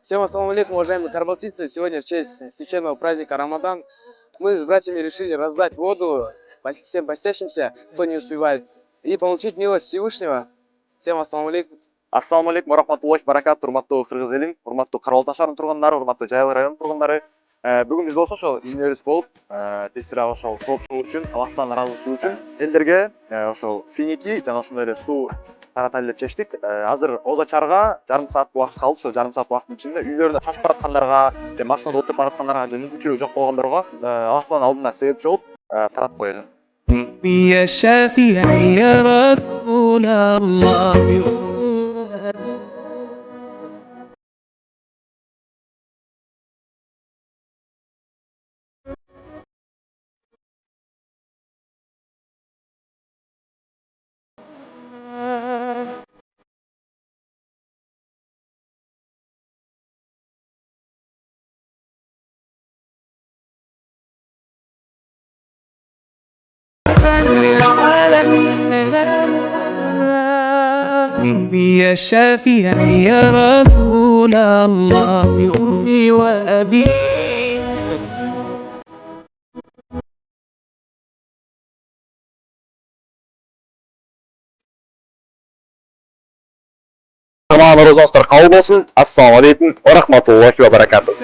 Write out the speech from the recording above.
Всем ассаламу алейкум, уважаемые карбалтийцы. Сегодня в честь священного праздника Рамадан мы с братьями решили раздать воду всем постящимся, кто не успевает, и получить милость Всевышнего. Всем ассаламу алейкум. Ассаламу алейкум рахматуллахи баракат, урматтуу кыргыз элиң, урматтуу Карабалта шаарынын тургундары, урматтуу Жайлы районунун тургундары. Бүгүн биз болсо ошо ийнебиз болуп, тезирээк ошол соопчулук үчүн, Аллахтан ыраазычылык үчүн элдерге ошол финики жана ошондой эле суу таратайлы деп чечтик. Азыр оза чарга жарым саат убакыт калды. Ошол жарым саат убакыттын ичинде үйлөрүнө чачып бараткандарга, же машинада отуруп бараткандарга, же мүмкүнчүлүгү жок болгондорго Аллахтын алдына себепчи болуп таратып коелу. يا شافع يا رسول الله يا شافع يا رسول الله أمي وأبي Рамазан розаңыздар кабыл болсун. Ассаламу алейкум ва рахматуллахи ва баракатух.